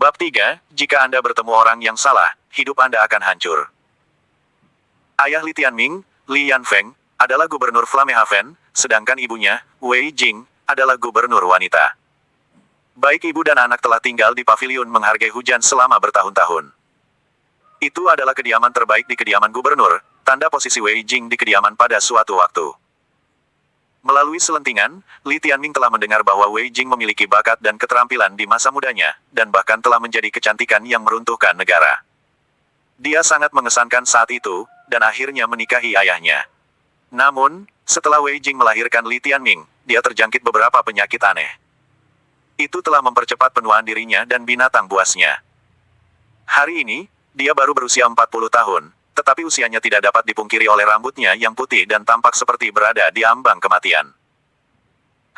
Bab 3, jika Anda bertemu orang yang salah, hidup Anda akan hancur. Ayah Li Tianming, Li Yanfeng, adalah gubernur Flamehaven, sedangkan ibunya, Wei Jing, adalah gubernur wanita. Baik ibu dan anak telah tinggal di paviliun menghargai hujan selama bertahun-tahun. Itu adalah kediaman terbaik di kediaman gubernur, tanda posisi Wei Jing di kediaman pada suatu waktu. Melalui selentingan, Li Tianming telah mendengar bahwa Wei Jing memiliki bakat dan keterampilan di masa mudanya, dan bahkan telah menjadi kecantikan yang meruntuhkan negara. Dia sangat mengesankan saat itu, dan akhirnya menikahi ayahnya. Namun, setelah Wei Jing melahirkan Li Tianming, dia terjangkit beberapa penyakit aneh. Itu telah mempercepat penuaan dirinya dan binatang buasnya. Hari ini, dia baru berusia 40 tahun. Tetapi usianya tidak dapat dipungkiri oleh rambutnya yang putih dan tampak seperti berada di ambang kematian.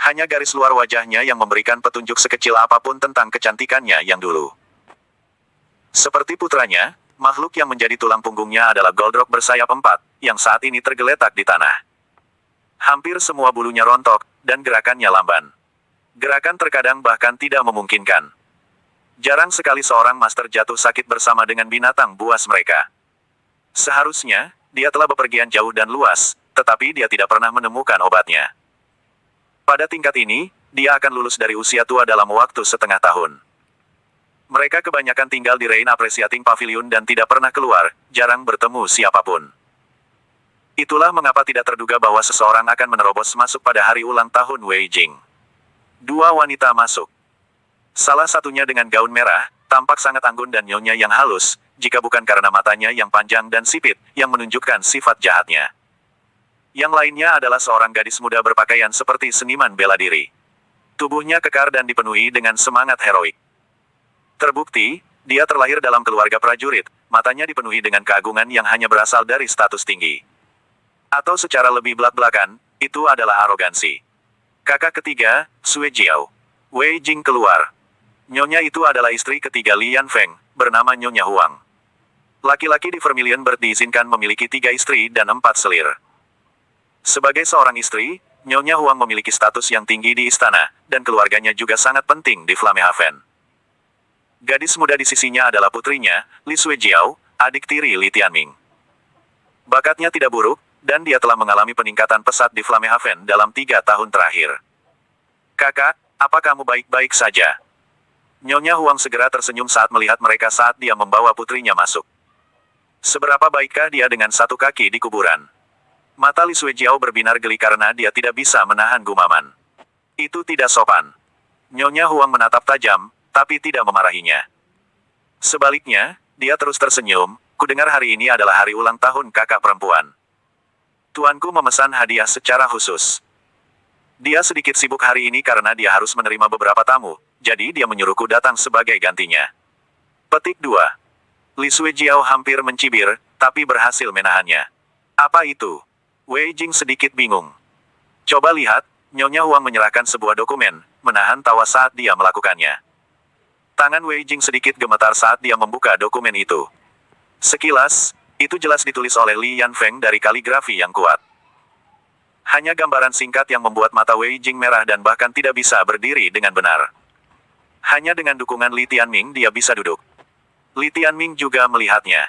Hanya garis luar wajahnya yang memberikan petunjuk sekecil apapun tentang kecantikannya yang dulu. Seperti putranya, makhluk yang menjadi tulang punggungnya adalah Goldrock bersayap 4, yang saat ini tergeletak di tanah. Hampir semua bulunya rontok, dan gerakannya lamban. Gerakan terkadang bahkan tidak memungkinkan. Jarang sekali seorang master jatuh sakit bersama dengan binatang buas mereka. Seharusnya, dia telah bepergian jauh dan luas, tetapi dia tidak pernah menemukan obatnya. Pada tingkat ini, dia akan lulus dari usia tua dalam waktu setengah tahun. Mereka kebanyakan tinggal di Rain Appreciating Pavilion dan tidak pernah keluar, jarang bertemu siapapun. Itulah mengapa tidak terduga bahwa seseorang akan menerobos masuk pada hari ulang tahun Wei Jing. Dua wanita masuk. Salah satunya dengan gaun merah, tampak sangat anggun dan nyonya yang halus, jika bukan karena matanya yang panjang dan sipit, yang menunjukkan sifat jahatnya. Yang lainnya adalah seorang gadis muda berpakaian seperti seniman bela diri. Tubuhnya kekar dan dipenuhi dengan semangat heroik. Terbukti, dia terlahir dalam keluarga prajurit, matanya dipenuhi dengan keagungan yang hanya berasal dari status tinggi. Atau secara lebih belak-belakan, itu adalah arogansi. Kakak ketiga, Sue Jiao. Wei Jing keluar. Nyonya itu adalah istri ketiga Li Yanfeng, bernama Nyonya Huang. Laki-laki di Vermilion Bird diizinkan memiliki 3 istri dan 4 selir. Sebagai seorang istri, Nyonya Huang memiliki status yang tinggi di istana, dan keluarganya juga sangat penting di Flamehaven. Gadis muda di sisinya adalah putrinya, Li Suejiao, adik tiri Li Tianming. Bakatnya tidak buruk, dan dia telah mengalami peningkatan pesat di Flamehaven dalam 3 tahun terakhir. Kakak, apa kamu baik-baik saja? Nyonya Huang segera tersenyum saat melihat mereka saat dia membawa putrinya masuk. Seberapa baikkah dia dengan satu kaki di kuburan? Mata Li Suejiao berbinar geli karena dia tidak bisa menahan gumaman. Itu tidak sopan. Nyonya Huang menatap tajam, tapi tidak memarahinya. Sebaliknya, dia terus tersenyum, kudengar hari ini adalah hari ulang tahun kakak perempuan. Tuanku memesan hadiah secara khusus. Dia sedikit sibuk hari ini karena dia harus menerima beberapa tamu, jadi dia menyuruhku datang sebagai gantinya. Petik 2. Li Suejiao hampir mencibir, tapi berhasil menahannya. Apa itu? Wei Jing sedikit bingung. Coba lihat, Nyonya Huang menyerahkan sebuah dokumen, menahan tawa saat dia melakukannya. Tangan Wei Jing sedikit gemetar saat dia membuka dokumen itu. Sekilas, itu jelas ditulis oleh Li Yanfeng dari kaligrafi yang kuat. Hanya gambaran singkat yang membuat mata Wei Jing merah dan bahkan tidak bisa berdiri dengan benar. Hanya dengan dukungan Li Tianming dia bisa duduk. Li Tianming juga melihatnya.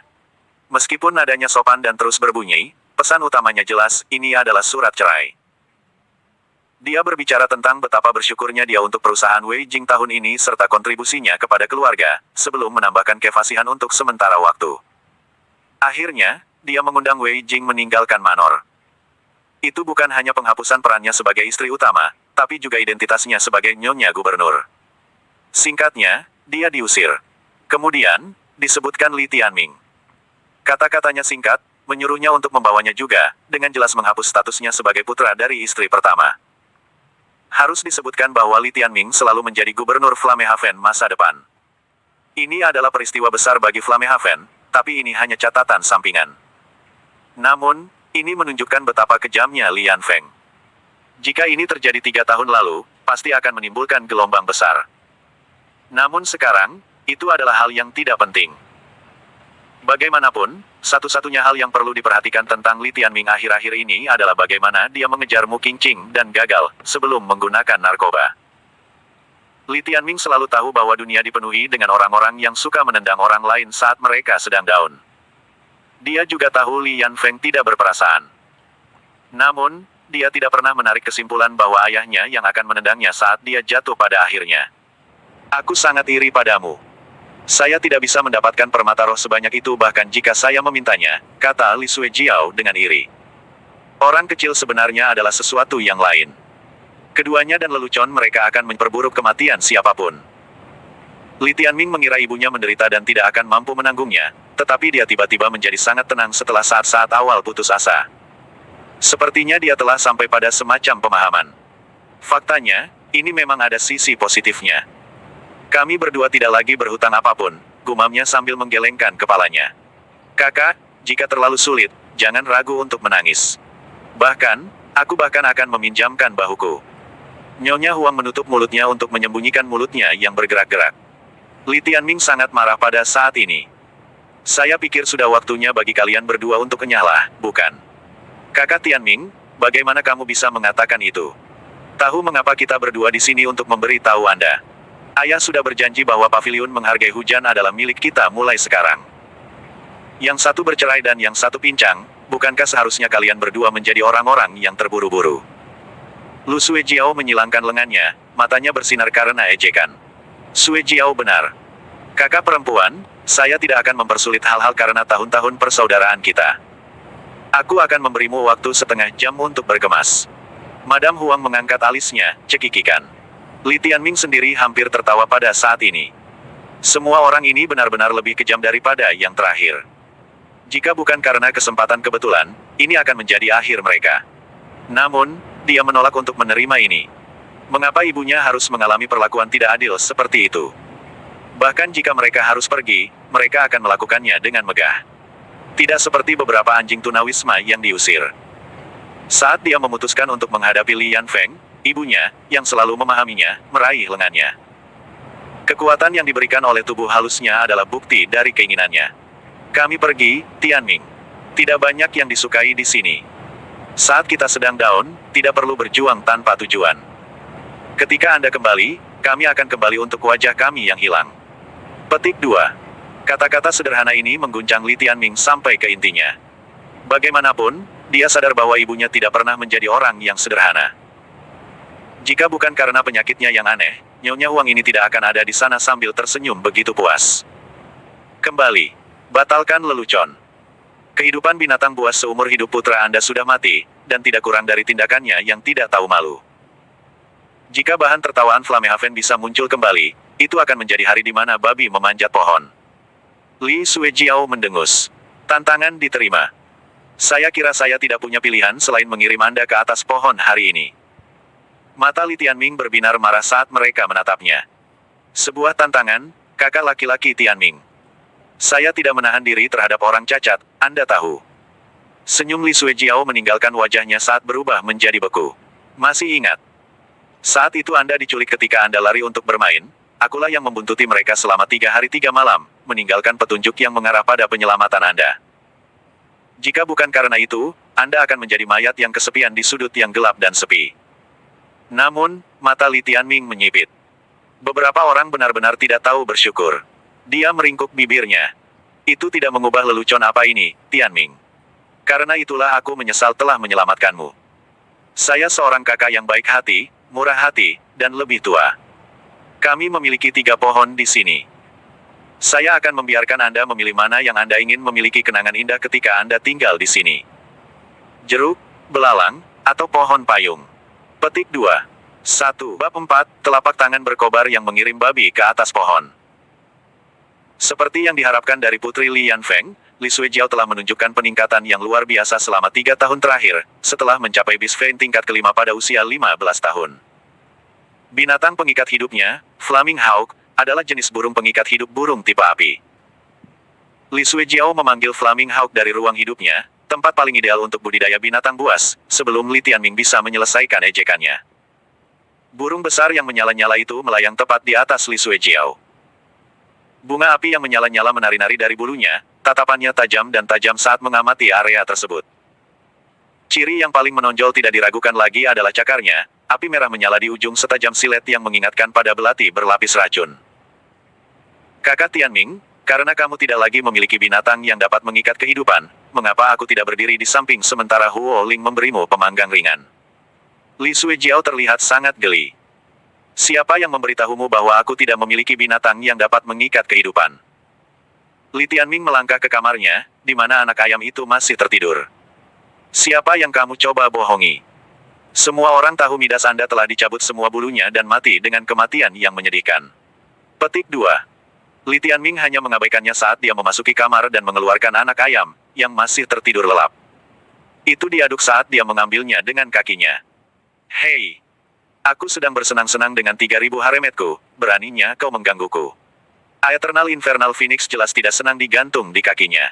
Meskipun nadanya sopan dan terus berbunyi, pesan utamanya jelas, ini adalah surat cerai. Dia berbicara tentang betapa bersyukurnya dia untuk perusahaan Wei Jing tahun ini serta kontribusinya kepada keluarga, sebelum menambahkan kefasihan untuk sementara waktu. Akhirnya, dia mengundang Wei Jing meninggalkan Manor. Itu bukan hanya penghapusan perannya sebagai istri utama, tapi juga identitasnya sebagai Nyonya Gubernur. Singkatnya, dia diusir. Kemudian, disebutkan Li Tianming. Kata-katanya singkat, menyuruhnya untuk membawanya juga, dengan jelas menghapus statusnya sebagai putra dari istri pertama. Harus disebutkan bahwa Li Tianming selalu menjadi gubernur Flamehaven masa depan. Ini adalah peristiwa besar bagi Flamehaven, tapi ini hanya catatan sampingan. Namun, ini menunjukkan betapa kejamnya Li Yanfeng. Jika ini terjadi 3 tahun lalu, pasti akan menimbulkan gelombang besar. Namun sekarang, itu adalah hal yang tidak penting. Bagaimanapun, satu-satunya hal yang perlu diperhatikan tentang Li Tianming akhir-akhir ini adalah bagaimana dia mengejar Mu Qingqing dan gagal, sebelum menggunakan narkoba. Li Tianming selalu tahu bahwa dunia dipenuhi dengan orang-orang yang suka menendang orang lain saat mereka sedang down. Dia juga tahu Li Yanfeng tidak berperasaan. Namun, dia tidak pernah menarik kesimpulan bahwa ayahnya yang akan menendangnya saat dia jatuh pada akhirnya. Aku sangat iri padamu. Saya tidak bisa mendapatkan permata roh sebanyak itu bahkan jika saya memintanya, kata Li Suejiao dengan iri. Orang kecil sebenarnya adalah sesuatu yang lain. Keduanya dan lelucon mereka akan memperburuk kematian siapapun. Li Tianming mengira ibunya menderita dan tidak akan mampu menanggungnya, tetapi dia tiba-tiba menjadi sangat tenang setelah saat-saat awal putus asa. Sepertinya dia telah sampai pada semacam pemahaman. Faktanya, ini memang ada sisi positifnya. Kami berdua tidak lagi berhutang apapun, gumamnya sambil menggelengkan kepalanya. Kakak, jika terlalu sulit, jangan ragu untuk menangis. Bahkan, aku akan meminjamkan bahuku. Nyonya Huang menutup mulutnya untuk menyembunyikan mulutnya yang bergerak-gerak. Li Tianming sangat marah pada saat ini. Saya pikir sudah waktunya bagi kalian berdua untuk kenyahlah, bukan? Kakak Tianming, bagaimana kamu bisa mengatakan itu? Tahu mengapa kita berdua di sini untuk memberi tahu Anda? Ayah sudah berjanji bahwa pavilion menghargai hujan adalah milik kita mulai sekarang. Yang satu bercerai dan yang satu pincang, bukankah seharusnya kalian berdua menjadi orang-orang yang terburu-buru? Lu Suejiao menyilangkan lengannya, matanya bersinar karena ejekan. Suejiao benar. Kakak perempuan, saya tidak akan mempersulit hal-hal karena tahun-tahun persaudaraan kita. Aku akan memberimu waktu setengah jam untuk berkemas. Madam Huang mengangkat alisnya, cekikikan. Li Tianming sendiri hampir tertawa pada saat ini. Semua orang ini benar-benar lebih kejam daripada yang terakhir. Jika bukan karena kesempatan kebetulan, ini akan menjadi akhir mereka. Namun, dia menolak untuk menerima ini. Mengapa ibunya harus mengalami perlakuan tidak adil seperti itu? Bahkan jika mereka harus pergi, mereka akan melakukannya dengan megah. Tidak seperti beberapa anjing tunawisma yang diusir. Saat dia memutuskan untuk menghadapi Li Yanfeng, ibunya, yang selalu memahaminya, meraih lengannya. Kekuatan yang diberikan oleh tubuh halusnya adalah bukti dari keinginannya. Kami pergi, Tianming. Tidak banyak yang disukai di sini. Saat kita sedang down, tidak perlu berjuang tanpa tujuan. Ketika Anda kembali, kami akan kembali untuk wajah kami yang hilang. Petik 2. Kata-kata sederhana ini mengguncang Li Tianming sampai ke intinya. Bagaimanapun, dia sadar bahwa ibunya tidak pernah menjadi orang yang sederhana. Jika bukan karena penyakitnya yang aneh, Nyonya Huang ini tidak akan ada di sana sambil tersenyum begitu puas. Kembali. Batalkan lelucon. Kehidupan binatang buas seumur hidup putra Anda sudah mati, dan tidak kurang dari tindakannya yang tidak tahu malu. Jika bahan tertawaan Flamehaven bisa muncul kembali, itu akan menjadi hari di mana babi memanjat pohon. Li Suejiao mendengus. Tantangan diterima. Saya kira saya tidak punya pilihan selain mengirim Anda ke atas pohon hari ini. Mata Li Tianming berbinar marah saat mereka menatapnya. Sebuah tantangan, kakak laki-laki Tianming. Saya tidak menahan diri terhadap orang cacat, Anda tahu. Senyum Li Suejiao meninggalkan wajahnya saat berubah menjadi beku. Masih ingat? Saat itu Anda diculik ketika Anda lari untuk bermain, akulah yang membuntuti mereka selama 3 hari 3 malam, meninggalkan petunjuk yang mengarah pada penyelamatan Anda. Jika bukan karena itu, Anda akan menjadi mayat yang kesepian di sudut yang gelap dan sepi. Namun, mata Li Tianming menyipit. Beberapa orang benar-benar tidak tahu bersyukur. Dia meringkuk bibirnya. Itu tidak mengubah lelucon apa ini, Tianming. Karena itulah aku menyesal telah menyelamatkanmu. Saya seorang kakak yang baik hati, murah hati, dan lebih tua. Kami memiliki 3 pohon di sini. Saya akan membiarkan Anda memilih mana yang Anda ingin memiliki kenangan indah ketika Anda tinggal di sini. Jeruk, belalang, atau pohon payung. Petik 2. 1. Bab 4, telapak tangan berkobar yang mengirim babi ke atas pohon. Seperti yang diharapkan dari Putri Li Yanfeng, Li Suejiao telah menunjukkan peningkatan yang luar biasa selama 3 tahun terakhir, setelah mencapai Bisfeng tingkat kelima pada usia 15 tahun. Binatang pengikat hidupnya, Flaming Hawk, adalah jenis burung pengikat hidup burung tipe api. Li Suejiao memanggil Flaming Hawk dari ruang hidupnya, tempat paling ideal untuk budidaya binatang buas, sebelum Li Tianming bisa menyelesaikan ejekannya. Burung besar yang menyala-nyala itu melayang tepat di atas Li Suejiao. Bunga api yang menyala-nyala menari-nari dari bulunya, tatapannya tajam dan tajam saat mengamati area tersebut. Ciri yang paling menonjol tidak diragukan lagi adalah cakarnya, api merah menyala di ujung setajam silet yang mengingatkan pada belati berlapis racun. Kakak Tianming, karena kamu tidak lagi memiliki binatang yang dapat mengikat kehidupan, mengapa aku tidak berdiri di samping sementara Huo Ling memberimu pemanggang ringan? Li Suejiao terlihat sangat geli. Siapa yang memberitahumu bahwa aku tidak memiliki binatang yang dapat mengikat kehidupan? Li Tianming melangkah ke kamarnya, di mana anak ayam itu masih tertidur. Siapa yang kamu coba bohongi? Semua orang tahu midas Anda telah dicabut semua bulunya dan mati dengan kematian yang menyedihkan. Petik 2. Li Tianming hanya mengabaikannya saat dia memasuki kamar dan mengeluarkan anak ayam, yang masih tertidur lelap. Itu diaduk saat dia mengambilnya dengan kakinya. Hei! Aku sedang bersenang-senang dengan 3.000 haremetku, beraninya kau menggangguku. Aeternal Infernal Phoenix jelas tidak senang digantung di kakinya.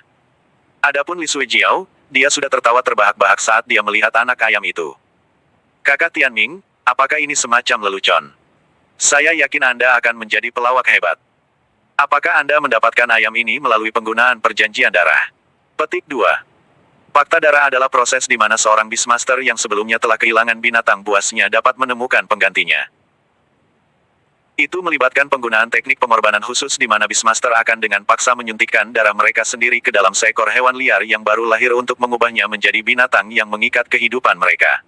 Adapun Li Suejiao, dia sudah tertawa terbahak-bahak saat dia melihat anak ayam itu. Kakak Tianming, apakah ini semacam lelucon? Saya yakin Anda akan menjadi pelawak hebat. Apakah Anda mendapatkan ayam ini melalui penggunaan perjanjian darah? Petik 2. Fakta darah adalah proses di mana seorang Beastmaster yang sebelumnya telah kehilangan binatang buasnya dapat menemukan penggantinya. Itu melibatkan penggunaan teknik pengorbanan khusus di mana Beastmaster akan dengan paksa menyuntikkan darah mereka sendiri ke dalam seekor hewan liar yang baru lahir untuk mengubahnya menjadi binatang yang mengikat kehidupan mereka.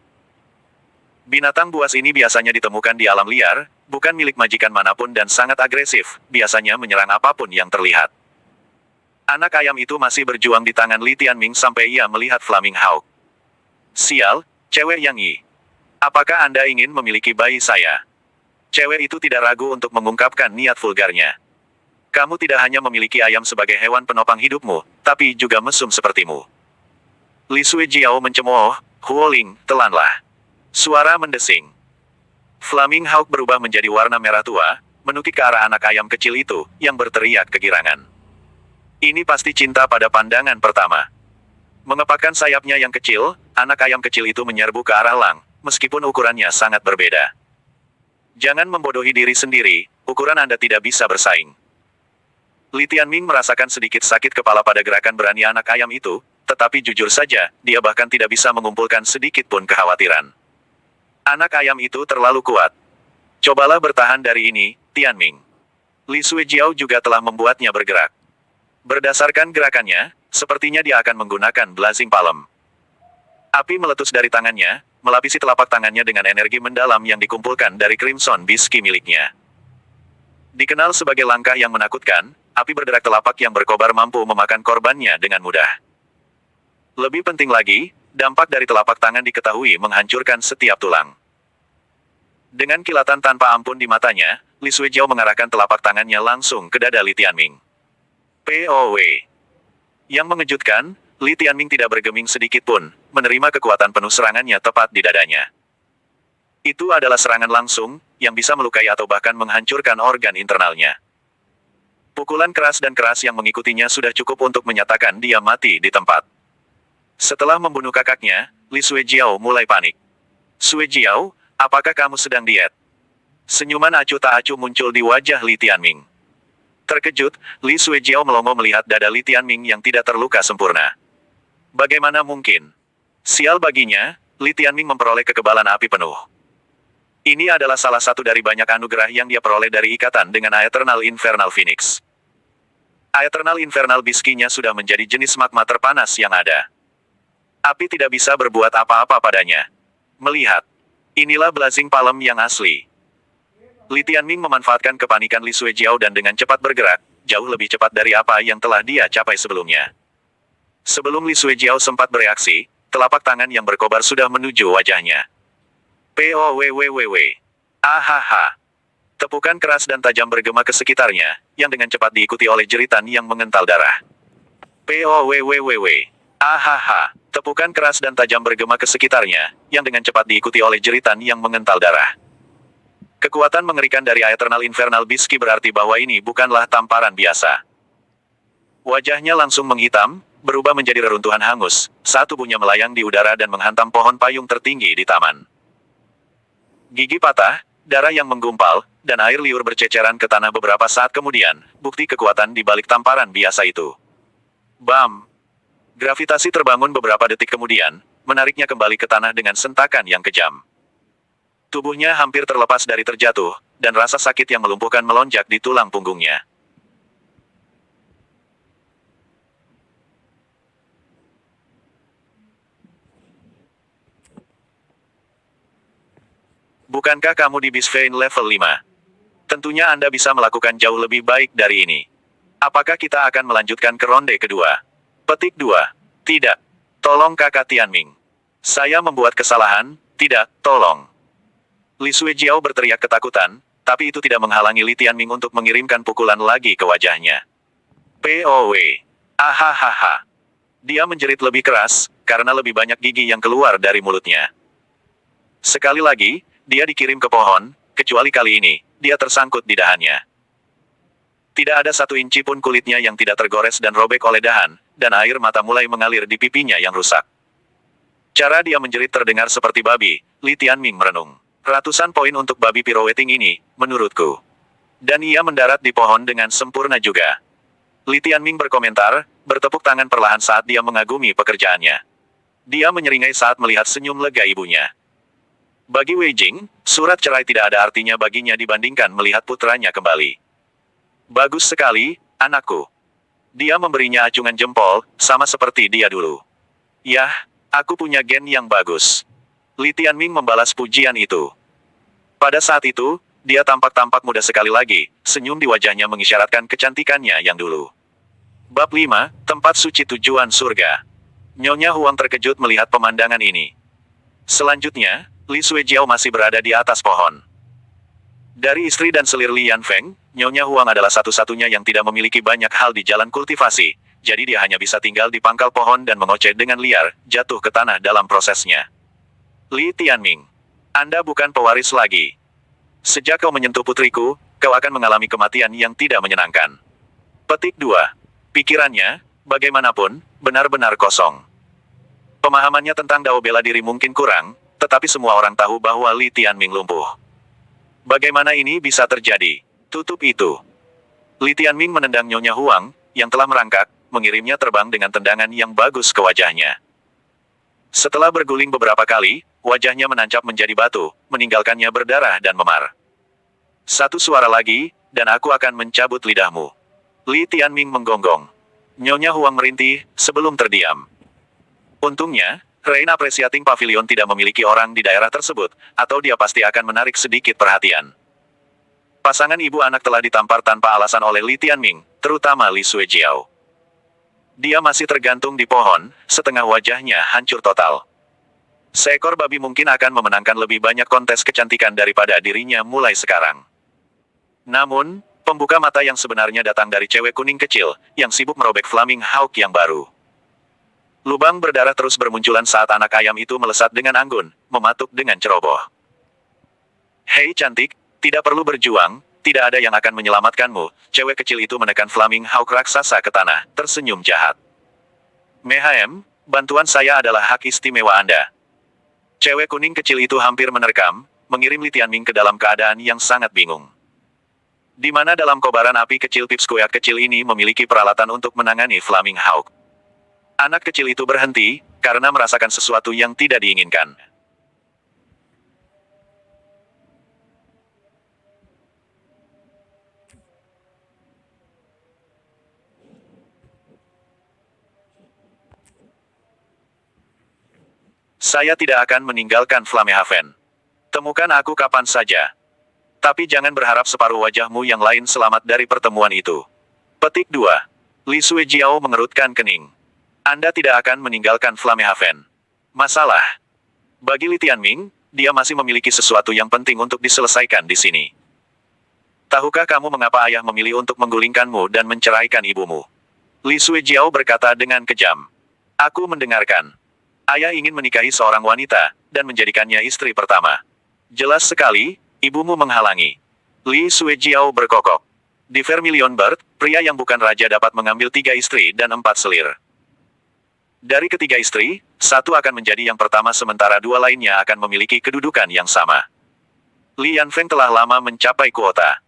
Binatang buas ini biasanya ditemukan di alam liar, bukan milik majikan manapun dan sangat agresif, biasanya menyerang apapun yang terlihat. Anak ayam itu masih berjuang di tangan Li Tianming sampai ia melihat Flaming Hawk. Sial, cewek Yang Yi. Apakah Anda ingin memiliki bayi saya? Cewek itu tidak ragu untuk mengungkapkan niat vulgarnya. Kamu tidak hanya memiliki ayam sebagai hewan penopang hidupmu, tapi juga mesum sepertimu. Li Suejiao mencemooh, Huo Ling, telanlah. Suara mendesing. Flaming Hawk berubah menjadi warna merah tua, menukik ke arah anak ayam kecil itu, yang berteriak kegirangan. Ini pasti cinta pada pandangan pertama. Mengepakkan sayapnya yang kecil, anak ayam kecil itu menyerbu ke arah Lang, meskipun ukurannya sangat berbeda. Jangan membodohi diri sendiri, ukuran Anda tidak bisa bersaing. Li Tianming merasakan sedikit sakit kepala pada gerakan berani anak ayam itu, tetapi jujur saja, dia bahkan tidak bisa mengumpulkan sedikit pun kekhawatiran. Anak ayam itu terlalu kuat. Cobalah bertahan dari ini, Tianming. Li Suejiao juga telah membuatnya bergerak. Berdasarkan gerakannya, sepertinya dia akan menggunakan Blazing Palm. Api meletus dari tangannya, melapisi telapak tangannya dengan energi mendalam yang dikumpulkan dari Crimson Beast Ki miliknya. Dikenal sebagai langkah yang menakutkan, api berderak telapak yang berkobar mampu memakan korbannya dengan mudah. Lebih penting lagi, dampak dari telapak tangan diketahui menghancurkan setiap tulang. Dengan kilatan tanpa ampun di matanya, Li Suejiao mengarahkan telapak tangannya langsung ke dada Li Tianming. POW. Yang mengejutkan, Li Tianming tidak bergeming sedikit pun, menerima kekuatan penuh serangannya tepat di dadanya. Itu adalah serangan langsung, yang bisa melukai atau bahkan menghancurkan organ internalnya. Pukulan keras dan keras yang mengikutinya sudah cukup untuk menyatakan dia mati di tempat. Setelah membunuh kakaknya, Li Suejiao mulai panik. Suejiao, apakah kamu sedang diet? Senyuman acuh tak acuh muncul di wajah Li Tianming. Terkejut, Li Suejiao melongo melihat dada Li Tianming yang tidak terluka sempurna. Bagaimana mungkin? Sial baginya, Li Tianming memperoleh kekebalan api penuh. Ini adalah salah satu dari banyak anugerah yang dia peroleh dari ikatan dengan Aeternal Infernal Phoenix. Aeternal Infernal Beast Ki-nya sudah menjadi jenis magma terpanas yang ada. Api tidak bisa berbuat apa-apa padanya. Melihat. Inilah Blazing Palm yang asli. Li Tianming memanfaatkan kepanikan Li Suejiao dan dengan cepat bergerak, jauh lebih cepat dari apa yang telah dia capai sebelumnya. Sebelum Li Suejiao sempat bereaksi, telapak tangan yang berkobar sudah menuju wajahnya. POWWWW. Ahaha. Tepukan keras dan tajam bergema ke sekitarnya, yang dengan cepat diikuti oleh jeritan yang mengental darah. POWWWW. Ahaha. Tepukan keras dan tajam bergema ke sekitarnya, yang dengan cepat diikuti oleh jeritan yang mengental darah. Kekuatan mengerikan dari Aeternal Infernal Beast Ki berarti bahwa ini bukanlah tamparan biasa. Wajahnya langsung menghitam, berubah menjadi reruntuhan hangus, saat tubuhnya melayang di udara dan menghantam pohon payung tertinggi di taman. Gigi patah, darah yang menggumpal, dan air liur berceceran ke tanah beberapa saat kemudian, bukti kekuatan di balik tamparan biasa itu. Bam! Gravitasi terbangun beberapa detik kemudian, menariknya kembali ke tanah dengan sentakan yang kejam. Tubuhnya hampir terlepas dari terjatuh, dan rasa sakit yang melumpuhkan melonjak di tulang punggungnya. Bukankah kamu di Bisvein level 5? Tentunya Anda bisa melakukan jauh lebih baik dari ini. Apakah kita akan melanjutkan ke ronde kedua? Petik 2. Tidak. Tolong Kakak Tianming. Saya membuat kesalahan, tidak, tolong. Li Suejiao berteriak ketakutan, tapi itu tidak menghalangi Li Tianming untuk mengirimkan pukulan lagi ke wajahnya. POW. Ahahaha. Dia menjerit lebih keras, karena lebih banyak gigi yang keluar dari mulutnya. Sekali lagi, dia dikirim ke pohon, kecuali kali ini, dia tersangkut di dahannya. Tidak ada 1 inci pun kulitnya yang tidak tergores dan robek oleh dahan, dan air mata mulai mengalir di pipinya yang rusak. Cara dia menjerit terdengar seperti babi. Li Tianming merenung. Ratusan poin untuk babi pirouetting ini, menurutku. Dan ia mendarat di pohon dengan sempurna juga. Li Tianming berkomentar, bertepuk tangan perlahan saat dia mengagumi pekerjaannya. Dia menyeringai saat melihat senyum lega ibunya. Bagi Wei Jing, surat cerai tidak ada artinya baginya dibandingkan melihat putranya kembali. Bagus sekali, anakku. Dia memberinya acungan jempol, sama seperti dia dulu. Yah, aku punya gen yang bagus. Li Tianming membalas pujian itu. Pada saat itu, dia tampak muda sekali lagi, senyum di wajahnya mengisyaratkan kecantikannya yang dulu. Bab 5, Tempat Suci Tujuan Surga. Nyonya Huang terkejut melihat pemandangan ini. Selanjutnya, Li Suejiao masih berada di atas pohon. Dari istri dan selir Li Yanfeng, Nyonya Huang adalah satu-satunya yang tidak memiliki banyak hal di jalan kultivasi, jadi dia hanya bisa tinggal di pangkal pohon dan mengoceh dengan liar, jatuh ke tanah dalam prosesnya. Li Tianming, Anda bukan pewaris lagi. Sejak kau menyentuh putriku, kau akan mengalami kematian yang tidak menyenangkan. Petik 2. Pikirannya, bagaimanapun, benar-benar kosong. Pemahamannya tentang dao bela diri mungkin kurang, tetapi semua orang tahu bahwa Li Tianming lumpuh. Bagaimana ini bisa terjadi? Tutup itu. Li Tianming menendang Nyonya Huang, yang telah merangkak, mengirimnya terbang dengan tendangan yang bagus ke wajahnya. Setelah berguling beberapa kali, wajahnya menancap menjadi batu, meninggalkannya berdarah dan memar. Satu suara lagi, dan aku akan mencabut lidahmu. Li Tianming menggonggong. Nyonya Huang merintih, sebelum terdiam. Untungnya, Rain Appreciating Pavilion tidak memiliki orang di daerah tersebut, atau dia pasti akan menarik sedikit perhatian. Pasangan ibu anak telah ditampar tanpa alasan oleh Li Tianming, terutama Li Suejiao. Dia masih tergantung di pohon, setengah wajahnya hancur total. Seekor babi mungkin akan memenangkan lebih banyak kontes kecantikan daripada dirinya mulai sekarang. Namun, pembuka mata yang sebenarnya datang dari cewek kuning kecil, yang sibuk merobek Flaming Hawk yang baru. Lubang berdarah terus bermunculan saat anak ayam itu melesat dengan anggun, mematuk dengan ceroboh. Hei cantik, tidak perlu berjuang, tidak ada yang akan menyelamatkanmu. Cewek kecil itu menekan Flaming Hawk raksasa ke tanah, tersenyum jahat. Mehem, bantuan saya adalah hak istimewa Anda. Cewek kuning kecil itu hampir menerkam, mengirim Li Tianming ke dalam keadaan yang sangat bingung. Di mana dalam kobaran api kecil pipskueak kecil ini memiliki peralatan untuk menangani Flaming Hawk. Anak kecil itu berhenti, karena merasakan sesuatu yang tidak diinginkan. Saya tidak akan meninggalkan Flamehaven. Temukan aku kapan saja. Tapi jangan berharap separuh wajahmu yang lain selamat dari pertemuan itu. Petik 2. Li Suejiao mengerutkan kening. Anda tidak akan meninggalkan Flamehaven. Masalah. Bagi Li Tianming, dia masih memiliki sesuatu yang penting untuk diselesaikan di sini. Tahukah kamu mengapa ayah memilih untuk menggulingkanmu dan menceraikan ibumu? Li Suejiao berkata dengan kejam. Aku mendengarkan. Ayah ingin menikahi seorang wanita, dan menjadikannya istri pertama. Jelas sekali, ibumu menghalangi. Li Suejiao berkokok. Di Vermilion Bird, pria yang bukan raja dapat mengambil 3 istri dan 4 selir. Dari ketiga istri, satu akan menjadi yang pertama sementara 2 lainnya akan memiliki kedudukan yang sama. Li Yanfeng telah lama mencapai kuota.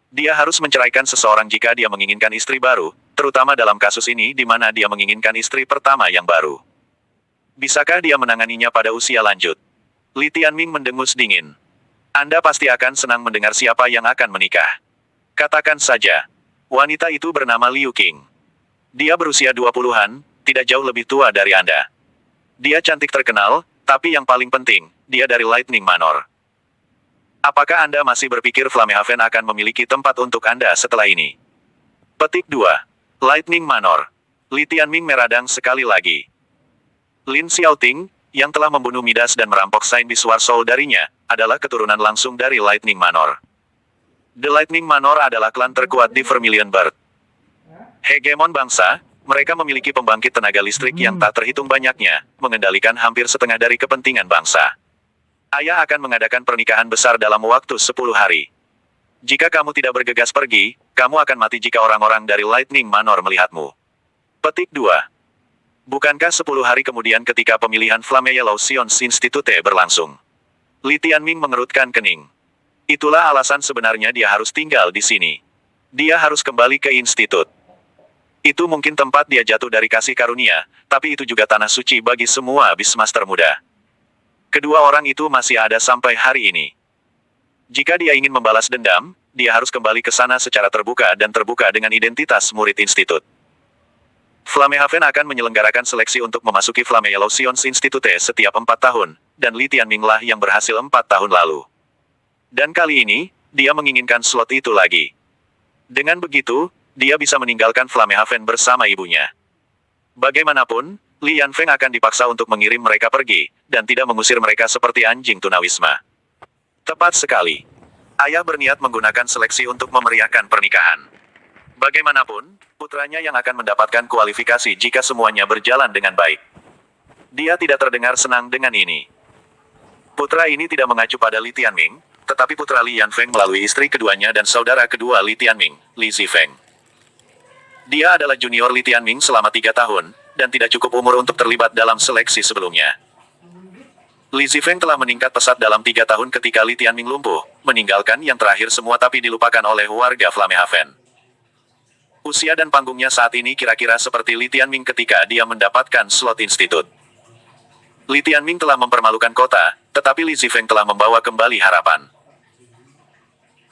Dia harus menceraikan seseorang jika dia menginginkan istri baru, terutama dalam kasus ini di mana dia menginginkan istri pertama yang baru. Bisakah dia menanganinya pada usia lanjut? Li Tianming mendengus dingin. Anda pasti akan senang mendengar siapa yang akan menikah. Katakan saja. Wanita itu bernama Liu Qing. Dia berusia 20-an, tidak jauh lebih tua dari Anda. Dia cantik terkenal, tapi yang paling penting, dia dari Lightning Manor. Apakah Anda masih berpikir Flamehaven akan memiliki tempat untuk Anda setelah ini? Petik 2. Lightning Manor. Li Tianming meradang sekali lagi. Lin Xiaoting, yang telah membunuh Midas dan merampok Saint Biswar Soul darinya, adalah keturunan langsung dari Lightning Manor. The Lightning Manor adalah klan terkuat di Vermilion Bird. Hegemon bangsa, mereka memiliki pembangkit tenaga listrik yang tak terhitung banyaknya, mengendalikan hampir setengah dari kepentingan bangsa. Ayah akan mengadakan pernikahan besar dalam waktu 10 hari. Jika kamu tidak bergegas pergi, kamu akan mati jika orang-orang dari Lightning Manor melihatmu. Petik 2. Bukankah 10 hari kemudian ketika pemilihan Flame Yellow Science Institute berlangsung? Li Tianming mengerutkan kening. Itulah alasan sebenarnya dia harus tinggal di sini. Dia harus kembali ke institut. Itu mungkin tempat dia jatuh dari kasih karunia, tapi itu juga tanah suci bagi semua Beastmaster muda. Kedua orang itu masih ada sampai hari ini. Jika dia ingin membalas dendam, dia harus kembali ke sana secara terbuka dan terbuka dengan identitas murid institut. Flamehaven akan menyelenggarakan seleksi untuk memasuki Flame Yellow Science Institute setiap 4 tahun, dan Li Tianming lah yang berhasil 4 tahun lalu. Dan kali ini, dia menginginkan slot itu lagi. Dengan begitu, dia bisa meninggalkan Flamehaven bersama ibunya. Bagaimanapun, Li Yanfeng akan dipaksa untuk mengirim mereka pergi, dan tidak mengusir mereka seperti anjing tunawisma. Tepat sekali. Ayah berniat menggunakan seleksi untuk memeriahkan pernikahan. Bagaimanapun, putranya yang akan mendapatkan kualifikasi jika semuanya berjalan dengan baik. Dia tidak terdengar senang dengan ini. Putra ini tidak mengacu pada Li Tianming, tetapi putra Li Yanfeng melalui istri keduanya dan saudara kedua Li Tianming, Li Zifeng. Dia adalah junior Li Tianming selama 3 tahun, dan tidak cukup umur untuk terlibat dalam seleksi sebelumnya. Li Zifeng telah meningkat pesat dalam 3 tahun ketika Li Tianming lumpuh, meninggalkan yang terakhir semua tapi dilupakan oleh warga Flamehaven. Usia dan panggungnya saat ini kira-kira seperti Li Tianming ketika dia mendapatkan slot institut. Li Tianming telah mempermalukan kota, tetapi Li Zifeng telah membawa kembali harapan.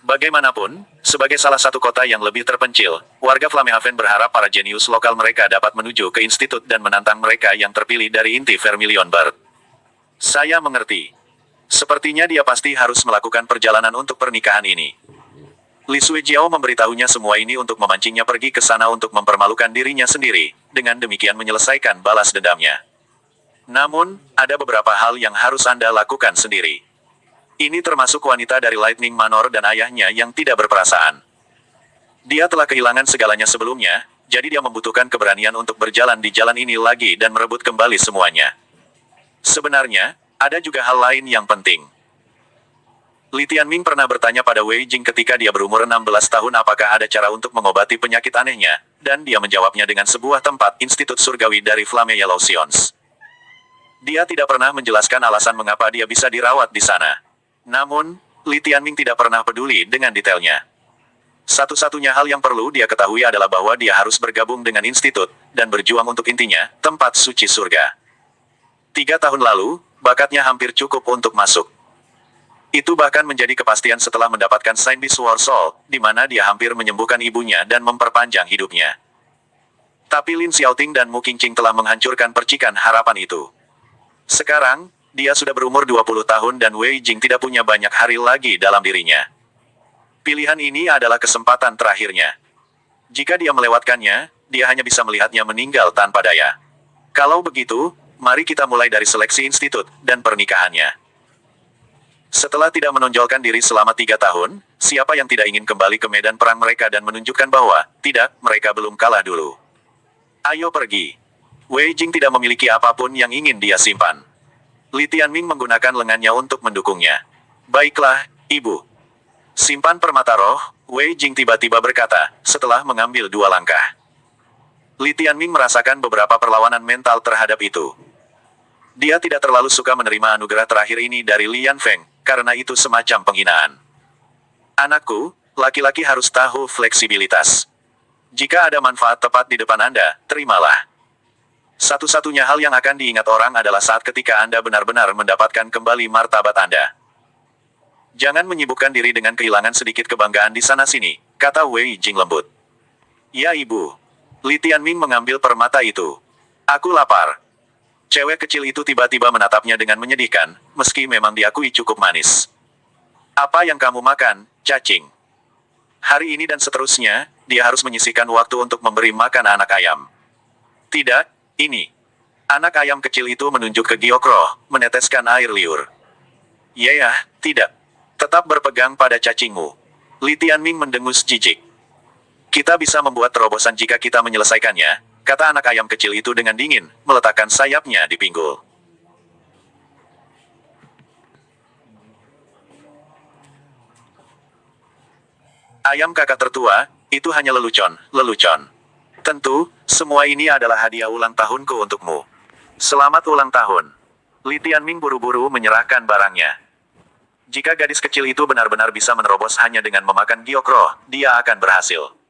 Bagaimanapun, sebagai salah satu kota yang lebih terpencil, warga Flamehaven berharap para jenius lokal mereka dapat menuju ke institut dan menantang mereka yang terpilih dari inti Vermilion Bird. Saya mengerti. Sepertinya dia pasti harus melakukan perjalanan untuk pernikahan ini. Li Suijiao memberitahunya semua ini untuk memancingnya pergi ke sana untuk mempermalukan dirinya sendiri, dengan demikian menyelesaikan balas dendamnya. Namun, ada beberapa hal yang harus Anda lakukan sendiri. Ini termasuk wanita dari Lightning Manor dan ayahnya yang tidak berperasaan. Dia telah kehilangan segalanya sebelumnya, jadi dia membutuhkan keberanian untuk berjalan di jalan ini lagi dan merebut kembali semuanya. Sebenarnya, ada juga hal lain yang penting. Li Tianming pernah bertanya pada Wei Jing ketika dia berumur 16 tahun apakah ada cara untuk mengobati penyakit anehnya, dan dia menjawabnya dengan sebuah tempat institut surgawi dari Flame Yellow Science. Dia tidak pernah menjelaskan alasan mengapa dia bisa dirawat di sana. Namun, Li Tianming tidak pernah peduli dengan detailnya. Satu-satunya hal yang perlu dia ketahui adalah bahwa dia harus bergabung dengan institut, dan berjuang untuk intinya, tempat suci surga. 3 tahun lalu, bakatnya hampir cukup untuk masuk. Itu bahkan menjadi kepastian setelah mendapatkan Saint Biswar Soul, di mana dia hampir menyembuhkan ibunya dan memperpanjang hidupnya. Tapi Lin Xiaoting dan Mu Qingqing telah menghancurkan percikan harapan itu. Sekarang, dia sudah berumur 20 tahun dan Wei Jing tidak punya banyak hari lagi dalam dirinya. Pilihan ini adalah kesempatan terakhirnya. Jika dia melewatkannya, dia hanya bisa melihatnya meninggal tanpa daya. Kalau begitu, mari kita mulai dari seleksi institut dan pernikahannya. Setelah tidak menonjolkan diri selama 3 tahun, siapa yang tidak ingin kembali ke medan perang mereka dan menunjukkan bahwa, tidak, mereka belum kalah dulu. Ayo pergi. Wei Jing tidak memiliki apapun yang ingin dia simpan. Li Tianming menggunakan lengannya untuk mendukungnya. Baiklah, Ibu. Simpan permata roh, Wei Jing tiba-tiba berkata, setelah mengambil 2 langkah. Li Tianming merasakan beberapa perlawanan mental terhadap itu. Dia tidak terlalu suka menerima anugerah terakhir ini dari Li Yanfeng, karena itu semacam penghinaan. Anakku, laki-laki harus tahu fleksibilitas. Jika ada manfaat tepat di depan Anda, terimalah. Satu-satunya hal yang akan diingat orang adalah saat ketika Anda benar-benar mendapatkan kembali martabat Anda. Jangan menyibukkan diri dengan kehilangan sedikit kebanggaan di sana-sini, kata Wei Jing lembut. Ya ibu. Li Tianming mengambil permata itu. Aku lapar. Cewek kecil itu tiba-tiba menatapnya dengan menyedihkan, meski memang diakui cukup manis. Apa yang kamu makan, cacing? Hari ini dan seterusnya, dia harus menyisihkan waktu untuk memberi makan anak ayam. Tidak, ini. Anak ayam kecil itu menunjuk ke Gyokro, meneteskan air liur. Ya, tidak. Tetap berpegang pada cacingmu. Li Tianming mendengus jijik. Kita bisa membuat terobosan jika kita menyelesaikannya, kata anak ayam kecil itu dengan dingin, meletakkan sayapnya di pinggul. Ayam kakak tertua, itu hanya lelucon, lelucon. Tentu, semua ini adalah hadiah ulang tahunku untukmu. Selamat ulang tahun. Li Tianming buru-buru menyerahkan barangnya. Jika gadis kecil itu benar-benar bisa menerobos hanya dengan memakan Gyokro, dia akan berhasil.